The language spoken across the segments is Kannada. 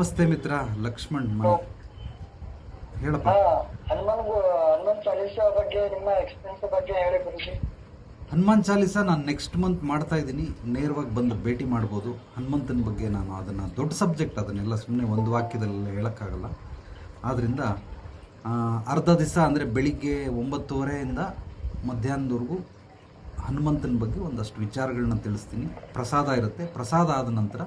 ನಮಸ್ತೆ ಮಿತ್ರ ಲಕ್ಷ್ಮಣ್ ಮನೆ ಹೇಳಪ್ಪ. ಹನುಮಾನ್ ಚಾಲೀಸಾ ಬಗ್ಗೆ ನಿಮ್ಮ ಎಕ್ಸ್ಪೀರಿಯನ್ಸ್ ಬಗ್ಗೆ ಹೇಳಿ ಗುರುಜಿ. ಹನುಮಾನ್ ಚಾಲೀಸಾ ನಾನು ನೆಕ್ಸ್ಟ್ ಮಂತ್ ಮಾಡ್ತಾ ಇದ್ದೀನಿ. ನೇರವಾಗಿ ಬಂದು ಭೇಟಿ ಮಾಡ್ಬೋದು. ಹನುಮಂತನ ಬಗ್ಗೆ ನಾನು ಅದನ್ನು ದೊಡ್ಡ ಸಬ್ಜೆಕ್ಟ್, ಅದನ್ನೆಲ್ಲ ಸುಮ್ಮನೆ ಒಂದು ವಾಕ್ಯದಲ್ಲಿ ಹೇಳೋಕ್ಕಾಗಲ್ಲ. ಆದ್ದರಿಂದ ಅರ್ಧ ದಿವಸ ಅಂದರೆ ಬೆಳಿಗ್ಗೆ 9:30 ಮಧ್ಯಾಹ್ನದವರೆಗೂ ಹನುಮಂತನ ಬಗ್ಗೆ ಒಂದಷ್ಟು ವಿಚಾರಗಳನ್ನ ತಿಳಿಸ್ತೀನಿ. ಪ್ರಸಾದ ಇರುತ್ತೆ. ಪ್ರಸಾದ ಆದ ನಂತರ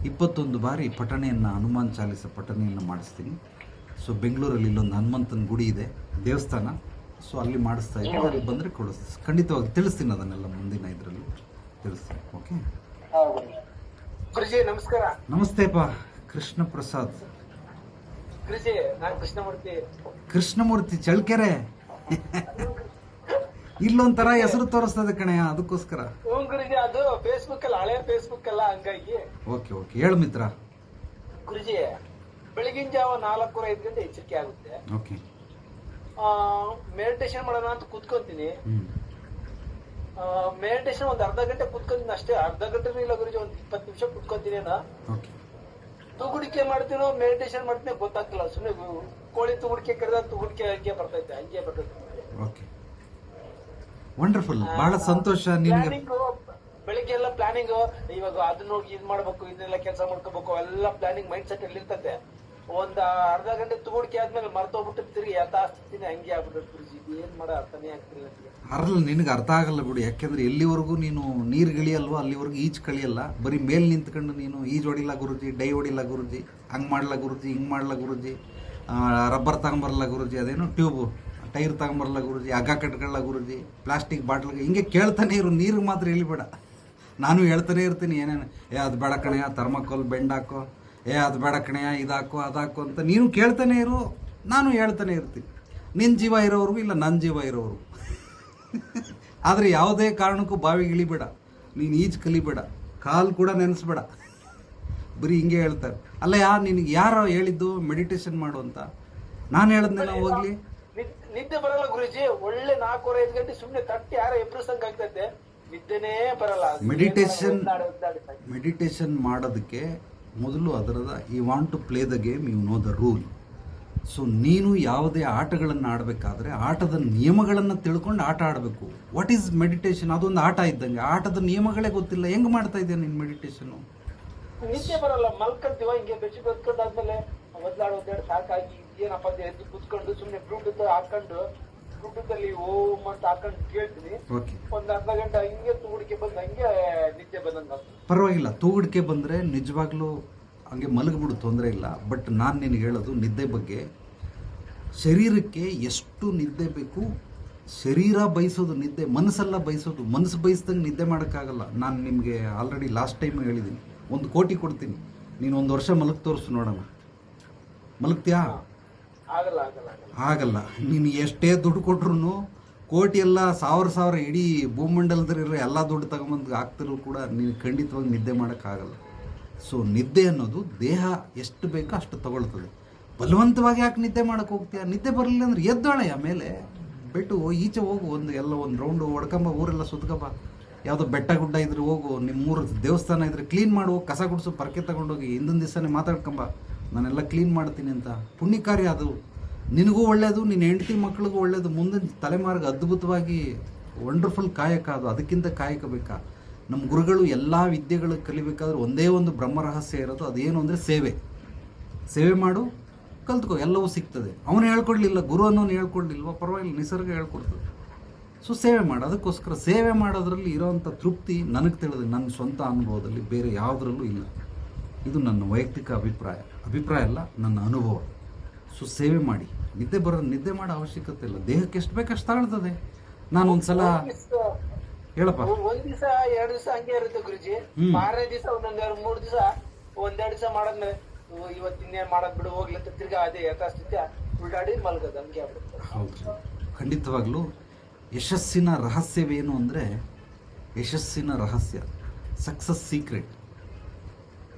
21 ಬಾರಿ ಪಠಣೆಯನ್ನು, ಹನುಮಾನ್ ಚಾಲೀಸ ಪಠಣೆಯನ್ನು ಮಾಡಿಸ್ತೀನಿ. ಸೊ ಬೆಂಗಳೂರಲ್ಲಿ ಇಲ್ಲೊಂದು ಹನುಮಂತನ ಗುಡಿ ಇದೆ, ದೇವಸ್ಥಾನ. ಸೊ ಅಲ್ಲಿ ಮಾಡಿಸ್ತಾ ಇದ್ದೀನಿ. ಅಲ್ಲಿ ಬಂದರೆ ಖಂಡಿತವಾಗಿ ತಿಳಿಸ್ತೀನಿ. ಅದನ್ನೆಲ್ಲ ಮುಂದಿನ ಇದರಲ್ಲಿ ತಿಳಿಸ್ತೀನಿ. ಓಕೆ ಗುರುಜಿ ನಮಸ್ಕಾರ. ನಮಸ್ತೆಪ್ಪ. ಕೃಷ್ಣ ಪ್ರಸಾದ್. ಗುರುಜಿ ನಾನು ಕೃಷ್ಣಮೂರ್ತಿ. ಕೃಷ್ಣಮೂರ್ತಿ ಚಳ್ಕೆರೆ. ಇಲ್ಲೊಂಥರ ಹೆಸರು ತೋರಿಸ್ತದೆ ಕಣೆಯ, ಅದಕ್ಕೋಸ್ಕರ. ಗುರುಜಿ ಅದು ಫೇಸ್ಬುಕ್ ಅಲ್ಲ, ಹಳೆ ಫೇಸ್ಬುಕ್ ಅಲ್ಲ, ಹಂಗಾಗಿ. ಓಕೆ ಓಕೆ ಹೇಳು ಮಿತ್ರ. ಗುರುಜಿ ಬೆಳಗಿನ ಜಾವ 4:05 ಗಂಟೆ ಎಚ್ಚರಿಕೆ ಆಗುತ್ತೆ. ಓಕೆ. ಮೆಡಿಟೇಷನ್ ಮಾಡೋಣ ಅಂತ ಕೂತ್ಕೊಂತೀನಿ. ಮೆಡಿಟೇಷನ್ ಒಂದು ಅರ್ಧ ಗಂಟೆ ಕೂತ್ಕೊಂತೀನಿ ಅಷ್ಟೇ. ಅರ್ಧ ಗಂಟೆ ಇಲ್ಲ ಗುರುಜಿ, ಒಂದು 20 ನಿಮಿಷ ಕೂತ್ಕೊಂತೀನಿ. ಓಕೆ. ತೂಗುಡಿಕೆ ಮಾಡ್ತೀನೋ ಮೆಡಿಟೇಷನ್ ಮಾಡ್ತೀನಿ ಗೊತ್ತಾಗ್ತಿಲ್ಲ. ಸುಮ್ಮನೆ ಕೋಳಿ ತೂಗುಡಿಕೆ ಕರೆದ ತೂಗುಡಿಕೆ ಹಂಗೆ ಬರ್ತೈತೆ. Okay, wonderful. ಬಹಳ ಸಂತೋಷ. ನಿನಗೆ ಬೆಳಿಗ್ಗೆ ಎಲ್ಲ ಪ್ಲಾನಿಂಗ್, ಇವಾಗ ಅದನ್ನ ಹೋಗಿ ಇದ್ ಮಾಡ್ಬೇಕು, ಇದನ್ನೆಲ್ಲ ಕೆಲಸ ಮಾಡ್ಕೋಬೇಕು, ಎಲ್ಲ ಪ್ಲಾನಿಂಗ್ ಮೈಂಡ್ ಸೆಟ್ ಅಲ್ಲಿ ಇರ್ತದೆ. ಒಂದ್ ಅರ್ಧ ಗಂಟೆ ತೂಗುಡಿಕೆ ಆದ್ಮೇಲೆ ಮರ್ತೋಗ್ಬಿಟ್ಟು ತಿರುಗಿ ಯಥಾಸ್ಥಿತಿನೇ ಹಂಗೆ ಆಗ್ಬಿಟ್ಟು ಗುರುಜಿ. ಏನ್ ಮಾಡೋ ಅರ್ಥನೇ ಆಗ್ತಿಲ್ಲ. ಅರ್ಧ ನಿನಗೆ ಅರ್ಥ ಆಗಲ್ಲ ಬಿಡು. ಯಾಕೆಂದ್ರೆ ಎಲ್ಲಿವರೆಗೂ ನೀನು ನೀರು ಗಿಳಿಯಲ್ವೋ ಅಲ್ಲಿವರೆಗೂ ಈಜು ಕಳಿಯಲ್ಲ. ಬರೀ ಮೇಲೆ ನಿಂತ್ಕೊಂಡು ನೀನು ಈಜು ಹೊಡಿಲ್ಲ ಗುರುಜಿ, ಡೈ ಹೊಡಿಲ್ಲ ಗುರುಜಿ, ಹಂಗೆ ಮಾಡ್ಲಾ ಗುರುಜಿ, ಹಿಂಗೆ ಮಾಡ್ಲಾ ಗುರುಜಿ, ರಬ್ಬರ್ ತಗೊಂಬರಲ್ಲ ಗುರುಜಿ, ಅದೇನು ಟ್ಯೂಬು ಟೈರ್ ತಗೊಂಬರಲ್ಲ ಗುರುಜಿ, ಹಗ್ಗ ಕಟ್ಕೊಳ್ಳ ಗುರುಜಿ, ಪ್ಲಾಸ್ಟಿಕ್ ಬಾಟ್ಲಿಗೆ ಹಿಂಗೆ ಕೇಳ್ತಾನೆ ಇರು. ನೀರಿಗೆ ಮಾತ್ರ ಇಳಿಬೇಡ. ನಾನು ಹೇಳ್ತಾನೆ ಇರ್ತೀನಿ ಏನೇನು. ಅದು ಬೇಡ ಕಣೆಯ, ಥರ್ಮಕೋಲ್ ಬೆಂಡ್ ಹಾಕೋ, ಅದು ಬೇಡ ಕಣೆಯ, ಇದಾಕೋ ಅದಾಕೋ ಅಂತ ನೀನು ಕೇಳ್ತಾನೆ ಇರು. ನಾನು ಹೇಳ್ತಾನೆ ಇರ್ತೀನಿ. ನಿನ್ನ ಜೀವ ಇರೋವ್ರಿಗೂ ಇಲ್ಲ ನನ್ನ ಜೀವ ಇರೋವ್ರಿಗೂ. ಆದರೆ ಯಾವುದೇ ಕಾರಣಕ್ಕೂ ಬಾವಿಗೆ ಇಳಿಬೇಡ, ನೀನು ಈಜು ಕಲಿಬೇಡ, ಕಾಲು ಕೂಡ ನೆನೆಸ್ಬೇಡ. ಬರೀ ಹಿಂಗೆ ಹೇಳ್ತಾರೆ. ಅಲ್ಲ ನಿನಗೆ ಯಾರೋ ಹೇಳಿದ್ದು ಮೆಡಿಟೇಷನ್ ಮಾಡು ಅಂತ? ನಾನು ಹೇಳಿದ್ನೇನೋ ಹೋಗ್ಲಿ. ನಿದ್ದೆ ಬರಲ್ಲ ಗುರುಜಿ. ಒಳ್ಳೆ 4:05 ಗಂಟೆ ಸುಮ್ಮನೆ ತಟ್ಟಿ ಯಾರೋ ಎಬ್ರಿಸಂಗ್ ಆಗ್ತೈತೆ, ನಿದ್ದೆನೇ ಬರಲ್ಲ. ಮೆಡಿಟೇಷನ್ ಮಾಡೋದಕ್ಕೆ ಮೊದಲು ಅದರದ you want to play the game, you know the rule. So ನೀನು ಯಾವುದೇ ಆಟಗಳನ್ನು ಆಡಬೇಕಾದ್ರೆ ಆಟದ ನಿಯಮಗಳನ್ನು ತಿಳ್ಕೊಂಡು ಆಟ ಆಡಬೇಕು. What is meditation? ಅದೊಂದು ಆಟ ಇದ್ದಂಗೆ. ಆಟದ ನಿಯಮಗಳೇ ಗೊತ್ತಿಲ್ಲ, ಹೆಂಗೆ ಮಾಡ್ತಾ ಇದೆಯಾ ನೀನು ಮೆಡಿಟೇಷನ್ನು? ನಿದ್ದೆ ಬರಲ್ಲ. ಮಲ್ಕೊಂತೀವ ಹಿಂಗೆ ಬೆಚ್ಚಿ ಬದ್ಕೊಂಡಾದ್ಮೇಲೆ ಒದ್ದಾಡು ಸಾಕಾಗಿ ಏನಪ್ಪ ಎದ್ದು ಕುತ್ಕೊಂಡು ಸುಮ್ಮನೆ ಬ್ಲೂಟೂತ್ ಹಾಕೊಂಡು ಬ್ಲೂಟೂತ್ ಅಲ್ಲಿ ಓಮ್ ಅಂತ ಹಾಕೊಂಡು ಕೇಳ್ತೀನಿ. ಒಂದ್ ಅರ್ಧ ಗಂಟೆ ಹಿಂಗೆ ತೂಗುಡಿಕೆ ಬಂದು ಹಂಗೆ ನಿದ್ದೆ ಬಂದಂಗ. ಪರವಾಗಿಲ್ಲ, ತೂಗುಡಿಕೆ ಬಂದರೆ ನಿಜವಾಗ್ಲೂ ಹಂಗೆ ಮಲಗಿಬಿಡು, ತೊಂದರೆ ಇಲ್ಲ. ಬಟ್ ನಾನು ನಿನಗೆ ಹೇಳೋದು ನಿದ್ದೆ ಬಗ್ಗೆ. ಶರೀರಕ್ಕೆ ಎಷ್ಟು ನಿದ್ದೆ ಬೇಕು, ಶರೀರ ಬಯಸೋದು ನಿದ್ದೆ, ಮನಸ್ಸೆಲ್ಲ ಬಯಸೋದು. ಮನಸ್ಸು ಬಯಸ್ದಂಗೆ ನಿದ್ದೆ ಮಾಡೋಕ್ಕಾಗಲ್ಲ. ನಾನು ನಿಮಗೆ ಆಲ್ರೆಡಿ ಲಾಸ್ಟ್ ಟೈಮ್ ಹೇಳಿದ್ದೀನಿ. 1 ಕೋಟಿ ಕೊಡ್ತೀನಿ, ನೀನು 1 ವರ್ಷ ಮಲಗಿ ತೋರಿಸು ನೋಡೋಣ. ಮಲಗ್ತೀಯಾ? ಆಗಲ್ಲ. ನೀನು ಎಷ್ಟೇ ದುಡ್ಡು ಕೊಟ್ರು, ಕೋಟಿ ಎಲ್ಲ ಸಾವಿರ ಇಡೀ ಭೂಮಂಡಲದಲ್ಲಿರೋ ಎಲ್ಲ ದುಡ್ಡು ತಗೊಂಬಂದು ಹಾಕ್ತಿರೋ ಕೂಡ ನೀನು ಖಂಡಿತವಾಗಿ ನಿದ್ದೆ ಮಾಡೋಕ್ಕಾಗಲ್ಲ. ಸೊ ನಿದ್ದೆ ಅನ್ನೋದು ದೇಹ ಎಷ್ಟು ಬೇಕೋ ಅಷ್ಟು ತಗೊಳ್ತದೆ. ಬಲವಂತವಾಗಿ ಯಾಕೆ ನಿದ್ದೆ ಮಾಡೋಕ್ಕೆ ಹೋಗ್ತೀಯ? ನಿದ್ದೆ ಬರಲಿಲ್ಲ ಅಂದ್ರೆ ಎದ್ದೋಳೆ, ಆಮೇಲೆ ಬಿಟ್ಟು ಈಚೆ ಹೋಗು. ಒಂದು ರೌಂಡು ಹೊಡ್ಕೊಂಬ, ಊರೆಲ್ಲ ಸುತ್ಕೊಂಬ. ಯಾವುದೋ ಬೆಟ್ಟ ಗುಡ್ಡ ಇದ್ರೆ ಹೋಗು, ನಿಮ್ಮೂರು ದೇವಸ್ಥಾನ ಇದ್ರೆ ಕ್ಲೀನ್ ಮಾಡು, ಕಸ ಗುಡಿಸು, ಪರಕೆ ತಗೊಂಡೋಗಿ ಹಿಂದಿನ ದಿವಸನೇ ಮಾತಾಡ್ಕೊಂಬ, ನಾನೆಲ್ಲ ಕ್ಲೀನ್ ಮಾಡ್ತೀನಿ ಅಂತ. ಪುಣ್ಯ ಕಾರ್ಯ ಅದು. ನಿನಗೂ ಒಳ್ಳೆಯದು, ನಿನ್ನ ಹೆಂಡತಿ ಮಕ್ಕಳಿಗೂ ಒಳ್ಳೆಯದು. ಮುಂದಿನ ತಲೆಮಾರಿಗೆ ಅದ್ಭುತವಾಗಿ ವಂಡರ್ಫುಲ್ ಕಾಯಕ ಅದು. ಅದಕ್ಕಿಂತ ಕಾಯಕ ಬೇಕಾ? ನಮ್ಮ ಗುರುಗಳು ಎಲ್ಲ ವಿದ್ಯೆಗಳು ಕಲಿಬೇಕಾದ್ರೆ ಒಂದೇ ಒಂದು ಬ್ರಹ್ಮರಹಸ್ಯ ಇರೋದು. ಅದೇನು ಅಂದರೆ ಸೇವೆ ಮಾಡು, ಕಲ್ತ್ಕೋ, ಎಲ್ಲವೂ ಸಿಗ್ತದೆ. ಅವನು ಹೇಳ್ಕೊಡ್ಲಿಲ್ಲ, ಗುರು ಅನ್ನೋನು ಹೇಳ್ಕೊಡ್ಲಿಲ್ವ? ಪರವಾಗಿಲ್ಲ, ನಿಸರ್ಗ ಹೇಳ್ಕೊಡ್ತದೆ. ಸೊ ಸೇವೆ ಮಾಡು. ಅದಕ್ಕೋಸ್ಕರ ಸೇವೆ ಮಾಡೋದ್ರಲ್ಲಿ ಇರೋವಂಥ ತೃಪ್ತಿ ನನಗೆ ತಿಳಿದು, ನನ್ನ ಸ್ವಂತ ಅನುಭವದಲ್ಲಿ ಬೇರೆ ಯಾವುದರಲ್ಲೂ ಇಲ್ಲ. ಇದು ನನ್ನ ವೈಯಕ್ತಿಕ ಅಭಿಪ್ರಾಯ ಅಲ್ಲ, ನನ್ನ ಅನುಭವ. ಸೊ ಸೇವೆ ಮಾಡಿ. ನಿದ್ದೆ ಮಾಡೋ ಅವಶ್ಯಕತೆ ಇಲ್ಲ. ದೇಹಕ್ಕೆ ಎಷ್ಟು ಬೇಕಷ್ಟು ತಗೊಳ್ತದೆ. ನಾನು ಒಂದ್ಸಲ ಹೇಳಪ್ಪ, 1 ದಿವಸ 2 ದಿವಸ ಹಂಗೆ ಇರುತ್ತೆ ಗುರುಜಿ. 6ನೇ ದಿವಸ 3 ದಿವಸ 1-2 ದಿವಸ ಮಾಡಾದ್ಮೇಲೆ ಇವತ್ತಿನ್ನೇನು ಮಾಡೋದ್ ಬಿಡು ಹೋಗ್ಲಿ ಅಂತ ತಿರ್ಗಾ ಅದೇ ಯಥಾಸ್ಥಿತಿ ಉಲ್ಟಾಡಿ ಮಲ್ಗದ ಹಂಗೆ ಆಗ್ಬಿಡುತ್ತೆ. ಹೌದು, ಖಂಡಿತವಾಗ್ಲೂ. ಯಶಸ್ಸಿನ ರಹಸ್ಯವೇನು ಅಂದರೆ, ಯಶಸ್ಸಿನ ರಹಸ್ಯ, ಸಕ್ಸಸ್ ಸೀಕ್ರೆಟ್,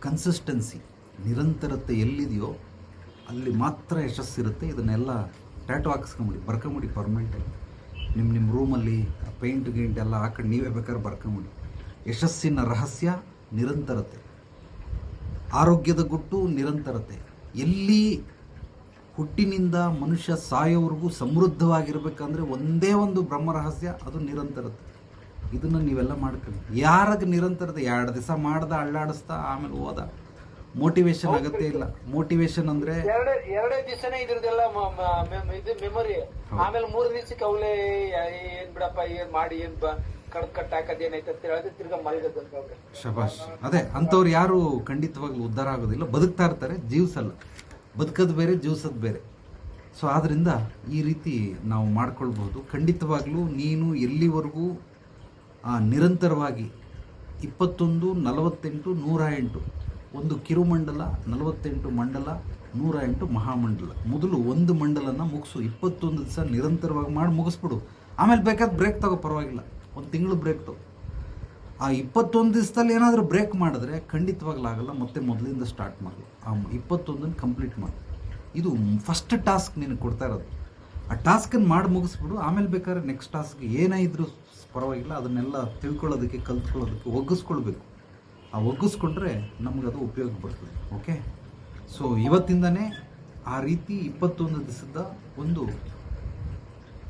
ಕನ್ಸಿಸ್ಟೆನ್ಸಿ, ನಿರಂತರತೆ ಎಲ್ಲಿದೆಯೋ ಅಲ್ಲಿ ಮಾತ್ರ ಯಶಸ್ಸಿರುತ್ತೆ. ಇದನ್ನೆಲ್ಲ ಟ್ಯಾಟೋ ಹಾಕಿಸ್ಕೊಂಬಿಡಿ, ಬರ್ಕೊಂಬಿಡಿ ಪರ್ಮನೆಂಟಾಗಿ. ನಿಮ್ಮ ರೂಮಲ್ಲಿ ಪೇಂಟ್ ಗೀಂಟ್ ಎಲ್ಲ ಹಾಕೊಂಡು ನೀವೇ ಬೇಕಾದ್ರೆ ಬರ್ಕೊಂಬಿಡಿ. ಯಶಸ್ಸಿನ ರಹಸ್ಯ ನಿರಂತರತೆ. ಆರೋಗ್ಯದ ಗುಟ್ಟು ನಿರಂತರತೆ. ಎಲ್ಲಿ ಹುಟ್ಟಿನಿಂದ ಮನುಷ್ಯ ಸಾಯೋವರೆಗೂ ಸಮೃದ್ಧವಾಗಿರ್ಬೇಕಂದ್ರೆ ಒಂದೇ ಒಂದು ಬ್ರಹ್ಮ ರಹಸ್ಯ, ಅದು ನಿರಂತರತೆ. ಇದನ್ನು ನೀವೆಲ್ಲ ಮಾಡ್ಕೊಳ್ಳಿ. ಯಾರಾಗ ನಿರಂತರತೆ 2 ದಿವಸ ಮಾಡ್ದ ಅಳ್ಳಾಡಿಸ್ತಾ ಆಮೇಲೆ ಹೋದ. ಮೋಟಿವೇಶನ್ ಅಗತ್ಯ ಇಲ್ಲ. ಮೋಟಿವೇಶನ್ ಅಂದ್ರೆ ಎರಡೇ ದಿವಸನೇ ಇದ್ರದೆಲ್ಲ ಇದು ಮೆಮೊರಿ. ಆಮೇಲೆ 3 ದಿವಸಕ್ಕೆ ಅವಳೇ ಏನ್ ಬಿಡಪ್ಪ ಏನ್ ಮಾಡಿ ಏನ್ ಕಟ್ ಹಾಕದೇನೈತೆ ಅಂತ ಹೇಳಿದ್ರೆ ತಿರ್ಗಾ ಮಲಗದಂತ. ಶಬಾಷ್. ಅದೇ ಅಂಥವ್ರು ಯಾರು ಖಂಡಿತವಾಗ್ಲೂ ಉದ್ಧಾರ ಆಗೋದಿಲ್ಲ. ಬದುಕ್ತಾ ಇರ್ತಾರೆ, ಜೀವಿಸಲ್ಲ. ಬದುಕೋದು ಬೇರೆ, ಜೀವಿಸೋದು ಬೇರೆ. ಸೊ ಆದ್ದರಿಂದ ಈ ರೀತಿ ನಾವು ಮಾಡ್ಕೊಳ್ಬಹುದು. ಖಂಡಿತವಾಗ್ಲೂ ನೀನು ಎಲ್ಲಿವರೆಗೂ ನಿರಂತರವಾಗಿ 21, 48, 108 ಒಂದು ಕಿರುಮಂಡಲ, 48 ಮಂಡಲ, 108 ಮಹಾಮಂಡಲ. ಮೊದಲು ಒಂದು ಮಂಡಲನ ಮುಗಿಸು. 21 ದಿವಸ ನಿರಂತರವಾಗಿ ಮಾಡಿ ಮುಗಿಸ್ಬಿಡು. ಆಮೇಲೆ ಬೇಕಾದ್ರೆ ಬ್ರೇಕ್ ತಗೋ, ಪರವಾಗಿಲ್ಲ. 1 ತಿಂಗಳು ಬ್ರೇಕ್ ತಗೋ. ಆ 21 ದಿವಸದಲ್ಲಿ ಏನಾದರೂ ಬ್ರೇಕ್ ಮಾಡಿದ್ರೆ ಖಂಡಿತವಾಗ್ಲಾಗಲ್ಲ. ಮತ್ತೆ ಮೊದಲಿಂದ ಸ್ಟಾರ್ಟ್ ಮಾಡು. ಆ 21 ಕಂಪ್ಲೀಟ್ ಮಾಡು. ಇದು ಫಸ್ಟ್ ಟಾಸ್ಕ್ ನಿನಗೆ ಕೊಡ್ತಾ ಇರೋದು. ಆ ಟಾಸ್ಕನ್ನು ಮಾಡಿ ಮುಗಿಸ್ಬಿಡು. ಆಮೇಲೆ ಬೇಕಾದ್ರೆ ನೆಕ್ಸ್ಟ್ ಟಾಸ್ಕ್ ಏನೇ ಇದ್ರೂ ಪರವಾಗಿಲ್ಲ. ಅದನ್ನೆಲ್ಲ ತಿಳ್ಕೊಳ್ಳೋದಕ್ಕೆ, ಕಲ್ತ್ಕೊಳ್ಳೋದಕ್ಕೆ ಒಗ್ಗಿಸ್ಕೊಳ್ಬೇಕು. ಆ ಒಗ್ಗಿಸ್ಕೊಂಡ್ರೆ ನಮಗದು ಉಪಯೋಗ ಬರ್ತದೆ. ಓಕೆ. ಸೊ ಇವತ್ತಿಂದನೇ ಆ ರೀತಿ 21 ದಿವಸದ ಒಂದು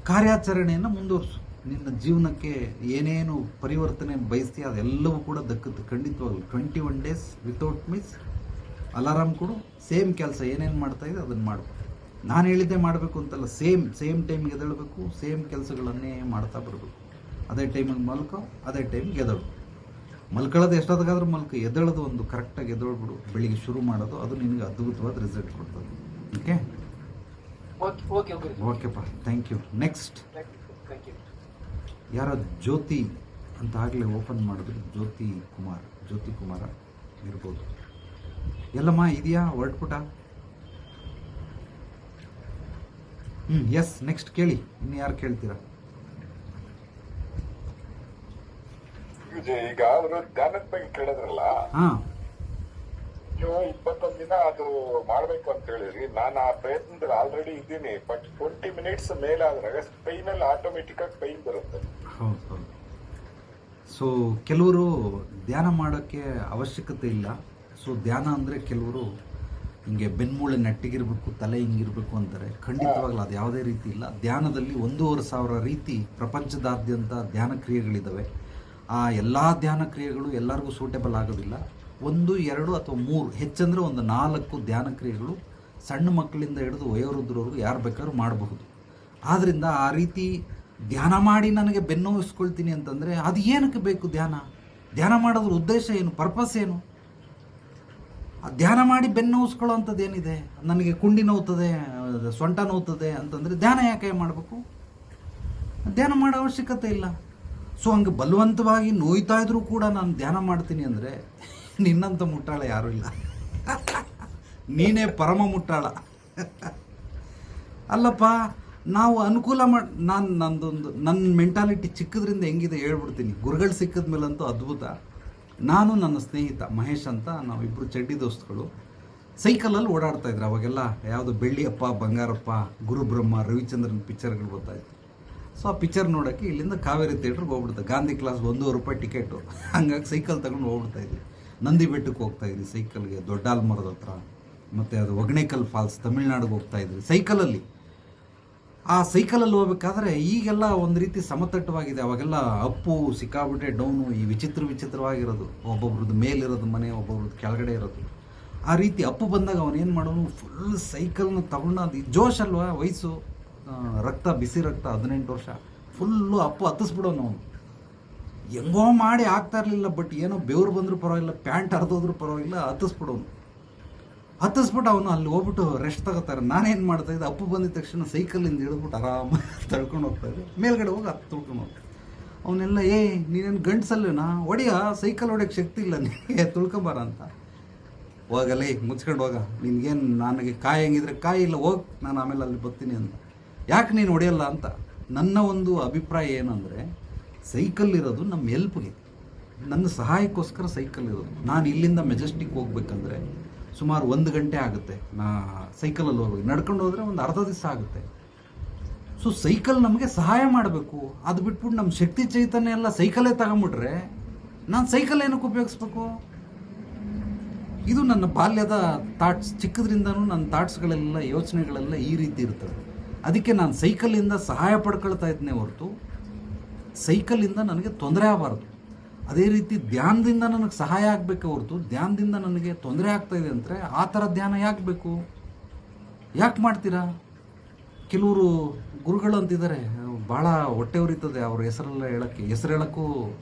ಕಾರ್ಯಾಚರಣೆಯನ್ನು ಮುಂದುವರಿಸು. ನಿನ್ನ ಜೀವನಕ್ಕೆ ಏನೇನು ಪರಿವರ್ತನೆ ಬಯಸ್ತೀಯ ಅದೆಲ್ಲವೂ ಕೂಡ ದಕ್ಕುತ್ತೆ ಖಂಡಿತವಾಗ್ಲು. 21 ಡೇಸ್ ವಿತೌಟ್ ಮಿಸ್. ಅಲಾರಾಮ್ ಕೊಡು. ಸೇಮ್ ಕೆಲಸ ಏನೇನು ಮಾಡ್ತಾ ಇದೆ ಅದನ್ನು ಮಾಡು. ನಾನು ಹೇಳಿದ್ದೆ ಮಾಡಬೇಕು ಅಂತಲ್ಲ, ಸೇಮ್ ಟೈಮಿಗೆ ಎದ್ದೇಳಬೇಕು. ಸೇಮ್ ಕೆಲಸಗಳನ್ನೇ ಮಾಡ್ತಾ ಬರಬೇಕು. ಅದೇ ಟೈಮಿಗೆ ಮಲ್ಕೋ, ಅದೇ ಟೈಮಿಗೆ ಎದ್ದೇಳು. ಮಲ್ಕೊಳ್ಳೋದು ಎಷ್ಟೊತ್ತಾಗಾದ್ರೂ ಮಲ್ಕೊ. ಎದ್ದೇಳೋದು ಒಂದು ಕರೆಕ್ಟಾಗಿ ಎದ್ದೇಳ್ಬಿಡು. ಬೆಳಿಗ್ಗೆ ಶುರು ಮಾಡೋದು, ಅದು ನಿನಗೆ ಅದ್ಭುತವಾದ ರಿಸಲ್ಟ್ ಕೊಡ್ತದೆ. ಓಕೆಪ್ಪ, ಥ್ಯಾಂಕ್ ಯು. ನೆಕ್ಸ್ಟ್ ಯಾರೋ ಜ್ಯೋತಿ ಅಂತ ಆಗಲೇ ಓಪನ್ ಮಾಡಿದ್ರು. ಜ್ಯೋತಿ ಕುಮಾರ ಇರ್ಬೋದು. ಎಲ್ಲಮ್ಮ ಇದೆಯಾ? ಹೊರಟ್ಬಿಟ್ಟ? ಎಸ್. ನೆಕ್ಸ್ಟ್ ಕೇಳಿ. ಇನ್ನು ಯಾರು ಕೇಳ್ತೀರಾ? ಈಗ ಅವರು ಧ್ಯಾನದ ಬಗ್ಗೆ ಕೇಳಿದ್ರಲ್ಲ, ನೀವು 21 ದಿನ ಅದು ಮಾಡ್ಬೇಕು ಅಂತ ಹೇಳಿದ್ರಿ. ನಾನು ಆ ಪ್ರಯತ್ನದಲ್ಲಿ ಆಲ್ರೆಡಿ ಇದ್ದೀನಿ. ಬಟ್ 20 ಮಿನಿಟ್ಸ್ ಮೇಲೆ ಆದ್ರೆ ಪೈನ್ ಅಲ್ಲಿ ಆಟೋಮೆಟಿಕ್ ಆಗಿ ಪೈನ್ ಬರುತ್ತೆ. ಹೌದು. ಸೊ ಕೆಲವರು ಧ್ಯಾನ ಮಾಡೋಕ್ಕೆ ಅವಶ್ಯಕತೆ ಇಲ್ಲ. ಸೊ ಧ್ಯಾನ ಅಂದರೆ ಕೆಲವರು ಹಿಂಗೆ ಬೆನ್ಮೂಳೆ ನೆಟ್ಟಿಗಿರ್ಬೇಕು, ತಲೆ ಹಿಂಗಿರ್ಬೇಕು ಅಂತಾರೆ. ಖಂಡಿತವಾಗ್ಲೂ ಅದು ಯಾವುದೇ ರೀತಿ ಇಲ್ಲ. ಧ್ಯಾನದಲ್ಲಿ 1,500 ರೀತಿ ಪ್ರಪಂಚದಾದ್ಯಂತ ಧ್ಯಾನ ಕ್ರಿಯೆಗಳಿದ್ದಾವೆ. ಆ ಎಲ್ಲ ಧ್ಯಾನ ಕ್ರಿಯೆಗಳು ಎಲ್ಲರಿಗೂ ಸೂಟೇಬಲ್ ಆಗೋದಿಲ್ಲ. 1, 2 ಅಥವಾ 3, ಹೆಚ್ಚಂದರೆ ಒಂದು 4 ಧ್ಯಾನ ಕ್ರಿಯೆಗಳು ಸಣ್ಣ ಮಕ್ಕಳಿಂದ ಹಿಡಿದು ವಯೋವೃದ್ಧರವರೆಗೂ ಯಾರು ಬೇಕಾದ್ರೂ ಮಾಡಬಹುದು. ಆದ್ದರಿಂದ ಆ ರೀತಿ ಧ್ಯಾನ ಮಾಡಿ ನನಗೆ ಬೆನ್ನೋವಿಸ್ಕೊಳ್ತೀನಿ ಅಂತಂದರೆ ಅದು ಏನಕ್ಕೆ ಬೇಕು? ಧ್ಯಾನ ಮಾಡೋದ್ರ ಉದ್ದೇಶ ಏನು? ಪರ್ಪಸ್ ಏನು? ಧ್ಯಾನ ಮಾಡಿ ಬೆನ್ನೋವಿಸ್ಕೊಳ್ಳೋ ಅಂಥದ್ದು ಏನಿದೆ? ನನಗೆ ಕುಂಡಿ ನೋವ್ತದೆ, ಸೊಂಟ ನೋವ್ತದೆ ಅಂತಂದರೆ ಧ್ಯಾನ ಯಾಕೆ ಮಾಡಬೇಕು? ಧ್ಯಾನ ಮಾಡೋ ಅವಶ್ಯಕತೆ ಇಲ್ಲ. ಸೊ ಹಂಗೆ ಬಲವಂತವಾಗಿ ನೋಯ್ತಾ ಇದ್ರೂ ಕೂಡ ನಾನು ಧ್ಯಾನ ಮಾಡ್ತೀನಿ ಅಂದರೆ ನಿನ್ನಂಥ ಮುಟ್ಟಾಳ ಯಾರೂ ಇಲ್ಲ. ನೀನೇ ಪರಮ ಮುಟ್ಟಾಳ. ಅಲ್ಲಪ್ಪ, ನಾವು ಅನುಕೂಲ ಮಾಡಿ ನನ್ನ ಮೆಂಟಾಲಿಟಿ ಚಿಕ್ಕದ್ರಿಂದ ಹೆಂಗಿದೆ ಹೇಳ್ಬಿಡ್ತೀನಿ. ಗುರುಗಳು ಸಿಕ್ಕಿದ ಮೇಲಂತೂ ಅದ್ಭುತ. ನಾನು ನನ್ನ ಸ್ನೇಹಿತ ಮಹೇಶ್ ಅಂತ, ನಾವಿಬ್ಬರು ಚಡ್ಡಿ ದೋಸ್ತಗಳು ಸೈಕಲಲ್ಲಿ ಓಡಾಡ್ತಾ ಇದ್ರು. ಅವಾಗೆಲ್ಲ ಯಾವುದು ಬೆಳ್ಳಿಯಪ್ಪ, ಬಂಗಾರಪ್ಪ, ಗುರುಬ್ರಹ್ಮ, ರವಿಚಂದ್ರನ್ ಪಿಕ್ಚರ್ಗಳು ಬರ್ತಾಯಿತ್ತು. ಸೊ ಆ ಪಿಕ್ಚರ್ ನೋಡೋಕ್ಕೆ ಇಲ್ಲಿಂದ ಕಾವೇರಿ ಥಿಯೇಟ್ರಿಗೆ ಹೋಗ್ಬಿಡ್ತಾ. Gandhi class ₹1 ticket. ಹಂಗಾಗಿ ಸೈಕಲ್ ತಗೊಂಡು ಹೋಗ್ಬಿಡ್ತಾಯಿದ್ವಿ. ನಂದಿ ಬೆಟ್ಟಕ್ಕೆ ಹೋಗ್ತಾಯಿದ್ವಿ ಸೈಕಲ್ಗೆ, ದೊಡ್ಡಾಲ್ಮರದ ಹತ್ರ. ಮತ್ತು ಅದು ಒಗಣೇಕಲ್ ಫಾಲ್ಸ್, ತಮಿಳ್ನಾಡಿಗೆ ಹೋಗ್ತಾಯಿದ್ವಿ ಸೈಕಲಲ್ಲಿ. ಆ ಸೈಕಲಲ್ಲಿ ಹೋಗ್ಬೇಕಾದ್ರೆ ಈಗೆಲ್ಲ ಒಂದು ರೀತಿ ಸಮತಟ್ಟವಾಗಿದೆ. ಅವಾಗೆಲ್ಲ ಅಪ್ಪು ಸಿಕ್ಕಾಬಿಟ್ಟೆ ಡೌನು, ಈ ವಿಚಿತ್ರವಾಗಿರೋದು. ಒಬ್ಬೊಬ್ರದ್ದು ಮೇಲಿರೋದು ಮನೆ, ಒಬ್ಬೊಬ್ರದ್ದು ಕೆಳಗಡೆ ಇರೋದು. ಆ ರೀತಿ ಅಪ್ಪು ಬಂದಾಗ ಅವನೇನು ಮಾಡೋನು, ಫುಲ್ ಸೈಕಲ್ನ ತಗೊಂಡು, ಅದು ಜೋಶ್ ಅಲ್ವಾ, ವಯಸ್ಸು, ರಕ್ತ, ಬಿಸಿ ರಕ್ತ, 18 ವರ್ಷ. ಫುಲ್ಲು ಅಪ್ಪು ಹತ್ತಿಸ್ಬಿಡೋನು ಅವನು. ಹೆಂಗೋ ಮಾಡಿ ಆಗ್ತಾ ಇರಲಿಲ್ಲ. ಬಟ್ ಏನೋ ಬೆವರು ಬಂದರೂ ಪರವಾಗಿಲ್ಲ, ಪ್ಯಾಂಟ್ ಹರಿದೋದ್ರೂ ಪರವಾಗಿಲ್ಲ, ಹತ್ತಿಸ್ಬಿಟ್ಟು ಅವನು ಅಲ್ಲಿ ಹೋಗ್ಬಿಟ್ಟು ರೆಸ್ಟ್ ತಗೋತಾರೆ. ನಾನೇನು ಮಾಡ್ತಾಯಿದ್ದೆ, ಅಪ್ಪು ಬಂದಿದ ತಕ್ಷಣ ಸೈಕಲಿಂದ ಇಳಿದ್ಬಿಟ್ಟು ಆರಾಮಾಗಿ ತಳ್ಕೊಂಡು ಹೋಗ್ತಾಯಿದ್ದೆ. ಮೇಲ್ಗಡೆ ಹೋಗಿ ತುಳ್ಕೊಂಡು ಹೋಗ್ತಾನೆ. ಅವನ್ನೆಲ್ಲ ನೀನೇನು ಗಂಡ್ಸಲ್ಲೇನಾ, ಹೊಡಿಯ, ಸೈಕಲ್ ಹೊಡಿಯೋಕ್ಕೆ ಶಕ್ತಿ ಇಲ್ಲ ನಿನಗೆ, ತುಳ್ಕೊಂಬಾರ ಅಂತ. ಹೋಗಲ್ಲ, ಮುಚ್ಕೊಂಡು ಹೋಗ, ನಿನಗೇನು, ನನಗೆ ಕಾಯಿ ಹೆಂಗಿದ್ರೆ ಕಾಯಿ, ಇಲ್ಲ ಹೋಗಿ, ನಾನು ಆಮೇಲೆ ಅಲ್ಲಿ ಬರ್ತೀನಿ ಅಂತ. ಯಾಕೆ ನೀನು ಹೊಡೆಯಲ್ಲ ಅಂತ. ನನ್ನ ಒಂದು ಅಭಿಪ್ರಾಯ ಏನಂದರೆ, ಸೈಕಲ್ ಇರೋದು ನಮ್ಮ ಹೆಲ್ಪ್ಗೆ, ನನ್ನ ಸಹಾಯಕ್ಕೋಸ್ಕರ ಸೈಕಲ್ ಇರೋದು. ನಾನು ಇಲ್ಲಿಂದ ಮೆಜೆಸ್ಟಿಕ್ ಹೋಗ್ಬೇಕಂದ್ರೆ ಸುಮಾರು 1 ಗಂಟೆ ಆಗುತ್ತೆ. ಸೈಕಲಲ್ಲಿ ಹೋಗ್ಬೇಕು. ನಡ್ಕೊಂಡು ಹೋದರೆ ಒಂದು ಅರ್ಧ ದಿವಸ ಆಗುತ್ತೆ. ಸೊ ಸೈಕಲ್ ನಮಗೆ ಸಹಾಯ ಮಾಡಬೇಕು. ಅದು ಬಿಟ್ಬಿಟ್ಟು ನಮ್ಮ ಶಕ್ತಿ ಚೈತನ್ಯ ಎಲ್ಲ ಸೈಕಲೇ ತಗೊಂಬಿಟ್ರೆ ನಾನು ಸೈಕಲ್ ಏನಕ್ಕೆ ಉಪಯೋಗಿಸ್ಬೇಕು? ಇದು ನನ್ನ ಬಾಲ್ಯದ ಥಾಟ್ಸ್. ಚಿಕ್ಕದ್ರಿಂದನೂ ನನ್ನ ಥಾಟ್ಸ್ಗಳೆಲ್ಲ, ಯೋಚನೆಗಳೆಲ್ಲ ಈ ರೀತಿ ಇರ್ತವೆ. ಅದಕ್ಕೆ ನಾನು ಸೈಕಲಿಂದ ಸಹಾಯ ಪಡ್ಕೊಳ್ತಾ ಇದ್ದನೇ ಹೊರತು ಸೈಕಲಿಂದ ನನಗೆ ತೊಂದರೆ ಆಗಬಾರ್ದು. ಅದೇ ರೀತಿ ಧ್ಯಾನದಿಂದ ನನಗೆ ಸಹಾಯ ಆಗಬೇಕೆ ಹೊರತು ಧ್ಯಾನದಿಂದ ನನಗೆ ತೊಂದರೆ ಆಗ್ತಾಯಿದೆ ಅಂದರೆ ಆ ಥರ ಧ್ಯಾನ ಯಾಕೆ ಬೇಕು? ಯಾಕೆ ಮಾಡ್ತೀರಾ? ಕೆಲವರು ಗುರುಗಳು ಅಂತಿದ್ದಾರೆ, ಭಾಳ ಹೊಟ್ಟೆ ಉರಿತದೆ ಅವ್ರ ಹೆಸರು ಹೇಳೋಕ್ಕೂ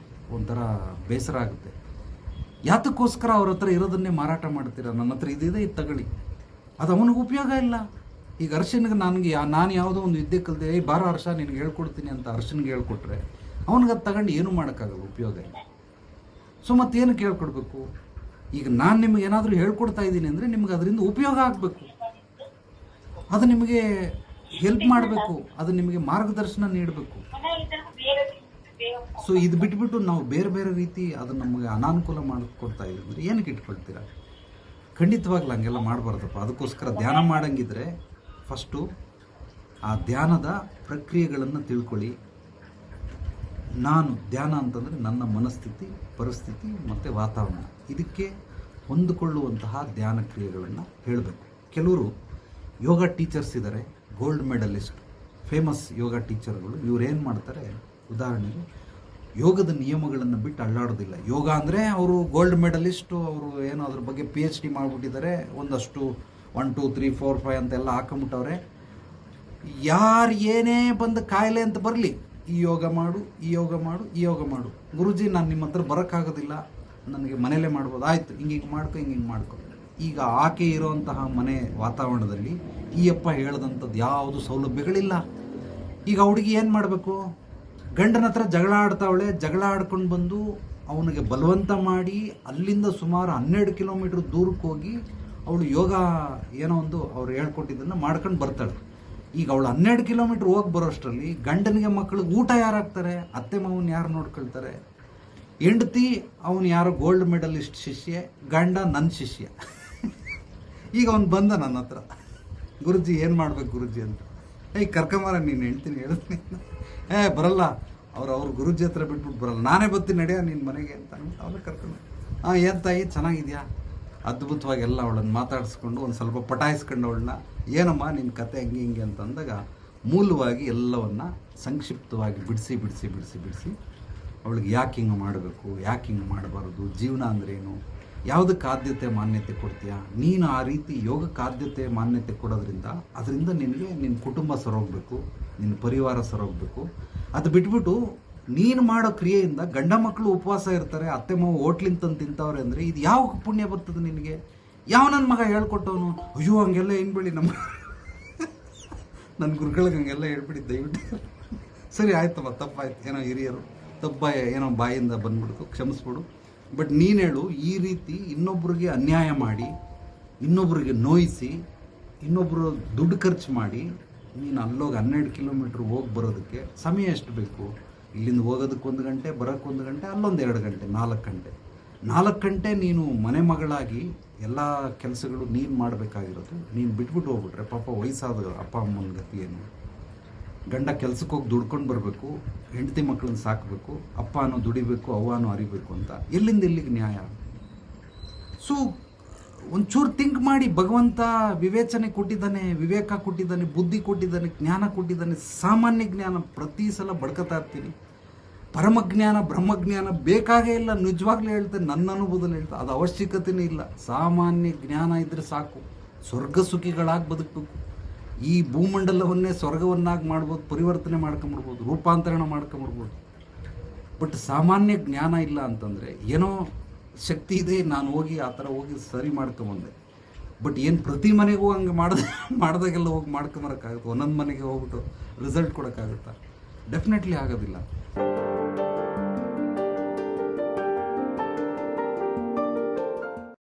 ಒಂಥರ ಬೇಸರ ಆಗುತ್ತೆ. ಯಾತಕ್ಕೋಸ್ಕರ ಅವ್ರ ಹತ್ರ ಇರೋದನ್ನೇ ಮಾರಾಟ ಮಾಡ್ತೀರಾ? ನನ್ನ ಹತ್ರ ಇದಿದೆ, ಇದು ತಗೊಳ್ಳಿ. ಅದು ಅವನಿಗೆ ಉಪಯೋಗ ಇಲ್ಲ. ಈಗ ಅರ್ಶನ್ಗೆ ನಾನು ಯಾವುದೋ ಒಂದು ವಿದ್ಯೆ ಕಲಿತೆ, ಬಾರೋ ಹರ್ಷ ನಿನಗೆ ಹೇಳ್ಕೊಡ್ತೀನಿ ಅಂತ ಅರ್ಶನ್ಗೆ ಹೇಳ್ಕೊಟ್ರೆ ಅವ್ನಿಗೆ ಅದು ತಗೊಂಡು ಏನೂ ಮಾಡೋಕ್ಕಾಗಲ್ಲ, ಉಪಯೋಗ ಇಲ್ಲ. ಸೊ ಮತ್ತೇನಕ್ಕೆ ಹೇಳ್ಕೊಡ್ಬೇಕು? ಈಗ ನಾನು ನಿಮಗೆ ಏನಾದರೂ ಹೇಳ್ಕೊಡ್ತಾ ಇದ್ದೀನಿ ಅಂದರೆ ನಿಮ್ಗೆ ಅದರಿಂದ ಉಪಯೋಗ ಆಗಬೇಕು, ಅದು ನಿಮಗೆ ಹೆಲ್ಪ್ ಮಾಡಬೇಕು, ಅದು ನಿಮಗೆ ಮಾರ್ಗದರ್ಶನ ನೀಡಬೇಕು. ಸೊ ಇದು ಬಿಟ್ಬಿಟ್ಟು ನಾವು ಬೇರೆ ಬೇರೆ ರೀತಿ ಅದು ನಮಗೆ ಅನಾನುಕೂಲ ಮಾಡಿಕೊಡ್ತಾ ಇದ್ದೀವಿ ಅಂದರೆ ಏನಕ್ಕೆ ಇಟ್ಕೊಳ್ತೀರಾ? ಖಂಡಿತವಾಗ್ಲೂ ಹಂಗೆಲ್ಲ ಮಾಡಬಾರ್ದಪ್ಪ. ಅದಕ್ಕೋಸ್ಕರ ಧ್ಯಾನ ಮಾಡಂಗಿದ್ರೆ ಫಸ್ಟು ಆ ಧ್ಯಾನದ ಪ್ರಕ್ರಿಯೆಗಳನ್ನು ತಿಳ್ಕೊಳ್ಳಿ. ನಾನು ಧ್ಯಾನ ಅಂತಂದರೆ ನನ್ನ ಮನಸ್ಥಿತಿ, ಪರಿಸ್ಥಿತಿ ಮತ್ತು ವಾತಾವರಣ, ಇದಕ್ಕೆ ಹೊಂದಿಕೊಳ್ಳುವಂತಹ ಧ್ಯಾನ ಕ್ರಿಯೆಗಳನ್ನು ಹೇಳಬೇಕು. ಕೆಲವರು ಯೋಗ ಟೀಚರ್ಸ್ ಇದ್ದಾರೆ, ಗೋಲ್ಡ್ ಮೆಡಲಿಸ್ಟ್, ಫೇಮಸ್ ಯೋಗ ಟೀಚರ್ಗಳು. ಇವ್ರು ಏನು ಮಾಡ್ತಾರೆ, ಉದಾಹರಣೆಗೆ ಯೋಗದ ನಿಯಮಗಳನ್ನು ಬಿಟ್ಟು ಅಳ್ಳಾಡೋದಿಲ್ಲ. ಯೋಗ ಅಂದರೆ ಅವರು ಗೋಲ್ಡ್ ಮೆಡಲಿಸ್ಟು, ಅವರು ಏನೋ ಅದ್ರ ಬಗ್ಗೆ PhD ಮಾಡಿಬಿಟ್ಟಿದ್ದಾರೆ, ಒಂದಷ್ಟು 1 2 3 4 5 ಅಂತೆಲ್ಲ ಹಾಕೊಂಬಿಟ್ಟವ್ರೆ. ಯಾರು ಏನೇ ಬಂದು ಕಾಯಿಲೆ ಅಂತ ಬರಲಿ, ಈ ಯೋಗ ಮಾಡು, ಈ ಯೋಗ ಮಾಡು, ಈ ಯೋಗ ಮಾಡು. ಗುರುಜಿ ನಾನು ನಿಮ್ಮ ಹತ್ರ ಬರೋಕ್ಕಾಗೋದಿಲ್ಲ, ನನಗೆ ಮನೇಲೇ ಮಾಡ್ಬೋದು. ಆಯಿತು, ಹಿಂಗೆ ಮಾಡ್ಕೊ, ಹಿಂಗೆ ಮಾಡ್ಕೊ. ಈಗ ಆಕೆ ಇರೋಂತಹ ಮನೆ ವಾತಾವರಣದಲ್ಲಿ ಈ ಅಪ್ಪ ಹೇಳ್ದಂಥದ್ದು ಯಾವುದು ಸೌಲಭ್ಯಗಳಿಲ್ಲ. ಈಗ ಹುಡುಗಿ ಏನು ಮಾಡಬೇಕು? ಗಂಡನ ಹತ್ರ ಜಗಳ ಆಡ್ತಾವಳೆ, ಜಗಳ ಆಡ್ಕೊಂಡು ಬಂದು ಅವನಿಗೆ ಬಲವಂತ ಮಾಡಿ ಅಲ್ಲಿಂದ ಸುಮಾರು 12 ಕಿಲೋಮೀಟ್ರ್ ದೂರಕ್ಕೆ ಹೋಗಿ ಅವಳು ಯೋಗ ಏನೋ ಒಂದು ಅವ್ರು ಹೇಳ್ಕೊಟ್ಟಿದ್ದನ್ನು ಮಾಡ್ಕೊಂಡು ಬರ್ತಾಳೆ. ಈಗ ಅವಳು 12 ಕಿಲೋಮೀಟ್ರ್ ಹೋಗಿ ಬರೋಷ್ಟರಲ್ಲಿ ಗಂಡನಿಗೆ ಮಕ್ಕಳಿಗೆ ಊಟ ಯಾರಾಗ್ತಾರೆ? ಅತ್ತೆ ಮಾವನ್ ಯಾರು ನೋಡ್ಕೊಳ್ತಾರೆ? ಹೆಂಡತಿ ಅವನು ಯಾರೋ ಗೋಲ್ಡ್ ಮೆಡಲಿಸ್ಟ್ ಶಿಷ್ಯ, ಗಂಡ ನನ್ನ ಶಿಷ್ಯ. ಈಗ ಅವನು ಬಂದ ನನ್ನ ಹತ್ರ, ಗುರುಜಿ ಏನು ಮಾಡ್ಬೇಕು ಗುರುಜಿ ಅಂತ. ಕರ್ಕೊಂಬರ ನೀನು ಹೇಳ್ತೀನಿ, ಹೇಳ್ತೀನಿ. ಬರಲ್ಲ, ಅವ್ರ ಗುರುಜಿ ಹತ್ರ ಬಿಟ್ಬಿಟ್ಟು ಬರಲ್ಲ, ನಾನೇ ಬರ್ತೀನಿ ನಡೆಯ ನಿನ್ನ ಮನೆಗೆ ಅಂತ ಅಂದ್ಬಿಟ್ಟು ಅವ್ರಿಗೆ ಕರ್ಕೊಂಡು. ಏನು ತಾಯಿ ಚೆನ್ನಾಗಿದೆಯಾ? ಅದ್ಭುತವಾಗಿ ಎಲ್ಲ ಅವಳನ್ನು ಮಾತಾಡಿಸ್ಕೊಂಡು ಒಂದು ಸ್ವಲ್ಪ ಪಟಾಯಿಸ್ಕೊಂಡು ಅವಳನ್ನ, ಏನಮ್ಮ ನಿನ್ನ ಕತೆ ಹಂಗೆ ಹಿಂಗೆ ಅಂತ ಅಂದಾಗ ಮೂಲವಾಗಿ ಎಲ್ಲವನ್ನು ಸಂಕ್ಷಿಪ್ತವಾಗಿ ಬಿಡಿಸಿ ಅವಳಿಗೆ ಯಾಕೆ ಹಿಂಗೆ ಮಾಡಬೇಕು, ಯಾಕೆ ಹಿಂಗೆ ಮಾಡಬಾರ್ದು, ಜೀವನ ಅಂದ್ರೇನು, ಯಾವುದಕ್ಕೆ ಆದ್ಯತೆ ಮಾನ್ಯತೆ ಕೊಡ್ತೀಯಾ ನೀನು? ಆ ರೀತಿ ಯೋಗಕ್ಕೆ ಆದ್ಯತೆ ಮಾನ್ಯತೆ ಕೊಡೋದ್ರಿಂದ ಅದರಿಂದ ನಿನಗೆ ನಿನ್ನ ಕುಟುಂಬ ಸರೋಗಬೇಕು, ನಿನ್ನ ಪರಿವಾರ ಸರೋಗಬೇಕು. ಅದು ಬಿಟ್ಬಿಟ್ಟು ನೀನು ಮಾಡೋ ಕ್ರಿಯೆಯಿಂದ ಗಂಡ ಮಕ್ಕಳು ಉಪವಾಸ ಇರ್ತಾರೆ, ಅತ್ತೆ ಮಾವು ಹೋಟ್ಲಿಂದ ತಂದು ತಿಂತವ್ರೆ ಅಂದರೆ ಇದು ಯಾವ ಪುಣ್ಯ ಬರ್ತದೆ ನಿನಗೆ? ಯಾವ ನನ್ನ ಮಗ ಹೇಳ್ಕೊಟ್ಟವನು? ಅಯ್ಯೋ ಹಂಗೆಲ್ಲ ಏನ್ಬೇಡಿ, ನನ್ನ ಗುರುಗಳಿಗೆ ಹಂಗೆಲ್ಲ ಹೇಳ್ಬಿಡಿ ದಯವಿಟ್ಟು. ಸರಿ ಆಯ್ತಮ್ಮ, ತಪ್ಪಾಯ್ತು, ಏನೋ ಹಿರಿಯರು ಏನೋ ಬಾಯಿಂದ ಬಂದ್ಬಿಡ್ತು, ಕ್ಷಮಿಸ್ಬಿಡು. ಬಟ್ ನೀನು ಹೇಳು, ಈ ರೀತಿ ಇನ್ನೊಬ್ರಿಗೆ ಅನ್ಯಾಯ ಮಾಡಿ, ಇನ್ನೊಬ್ರಿಗೆ ನೋಯಿಸಿ, ಇನ್ನೊಬ್ಬರು ದುಡ್ಡು ಖರ್ಚು ಮಾಡಿ ನೀನು ಅಲ್ಲೋಗಿ 12 ಕಿಲೋಮೀಟ್ರ್ ಹೋಗಿ ಬರೋದಕ್ಕೆ ಸಮಯ ಎಷ್ಟು ಬೇಕು? ಇಲ್ಲಿಂದ ಹೋಗೋದಕ್ಕೆ 1 ಗಂಟೆ, ಬರೋಕ್ಕೆ 1 ಗಂಟೆ, ಅಲ್ಲೊಂದು 2 ಗಂಟೆ, 4 ಗಂಟೆ ನೀನು ಮನೆ ಮಗಳಾಗಿ ಎಲ್ಲ ಕೆಲಸಗಳು ನೀನು ಮಾಡಬೇಕಾಗಿರೋದು ನೀನು ಬಿಟ್ಬಿಟ್ಟು ಹೋಗ್ಬಿಟ್ರೆ ಪಾಪ ವಯಸ್ಸಾದ ಅಪ್ಪ ಅಮ್ಮನ ಗತಿ ಏನು? ಗಂಡ ಕೆಲ್ಸಕ್ಕೆ ಹೋಗಿ ದುಡ್ಕೊಂಡು ಬರಬೇಕು, ಹೆಂಡತಿ ಮಕ್ಕಳನ್ನ ಸಾಕಬೇಕು, ಅಪ್ಪನೂ ದುಡಿಬೇಕು, ಅವ್ವನೂ ಅರಿಬೇಕು ಅಂತ ಎಲ್ಲಿಂದ ಎಲ್ಲಿಗೆ ನ್ಯಾಯ? ಸೊ ಒಂಚೂರು ಥಿಂಕ್ ಮಾಡಿ. ಭಗವಂತ ವಿವೇಚನೆ ಕೊಟ್ಟಿದ್ದಾನೆ, ವಿವೇಕ ಕೊಟ್ಟಿದ್ದಾನೆ, ಬುದ್ಧಿ ಕೊಟ್ಟಿದ್ದಾನೆ, ಜ್ಞಾನ ಕೊಟ್ಟಿದ್ದಾನೆ, ಸಾಮಾನ್ಯ ಜ್ಞಾನ. ಪ್ರತಿ ಸಲ ಬಡ್ಕೊತಾ ಇರ್ತೀನಿ. ಪರಮಜ್ಞಾನ, ಬ್ರಹ್ಮಜ್ಞಾನ ಬೇಕಾಗೇ ಇಲ್ಲ. ನಿಜವಾಗ್ಲೂ ಹೇಳ್ತೇನೆ, ನನ್ನ ಅನುಭವದಲ್ಲಿ ಹೇಳ್ತೇನೆ, ಅದು ಅವಶ್ಯಕತೆಯೇ ಇಲ್ಲ. ಸಾಮಾನ್ಯ ಜ್ಞಾನ ಇದ್ದರೆ ಸಾಕು. ಸ್ವರ್ಗ ಸುಖಿಗಳಾಗಿ ಬದುಕಬೇಕು. ಈ ಭೂಮಂಡಲವನ್ನೇ ಸ್ವರ್ಗವನ್ನಾಗಿ ಮಾಡ್ಬೋದು, ಪರಿವರ್ತನೆ ಮಾಡ್ಕೊಂಬರ್ಬೋದು, ರೂಪಾಂತರಣ ಮಾಡ್ಕೊಂಬರ್ಬೋದು. ಬಟ್ ಸಾಮಾನ್ಯ ಜ್ಞಾನ ಇಲ್ಲ ಅಂತಂದರೆ ಏನೋ ಶಕ್ತಿ ಇದೆ, ನಾನು ಹೋಗಿ ಆ ಥರ ಹೋಗಿ ಸರಿ ಮಾಡ್ಕೊಂಬಂದೆ. ಬಟ್ ಏನು ಪ್ರತಿ ಮನೆಗೂ ಹಂಗೆ ಮಾಡಿದಾಗೆಲ್ಲ ಹೋಗಿ ಮಾಡ್ಕೊಂಬರೋಕ್ಕಾಗುತ್ತೆ? ಒಂದೊಂದು ಮನೆಗೆ ಹೋಗ್ಬಿಟ್ಟು ರಿಸಲ್ಟ್ ಕೊಡೋಕ್ಕಾಗುತ್ತಾ? ಡೆಫಿನೆಟ್ಲಿ ಆಗೋದಿಲ್ಲ.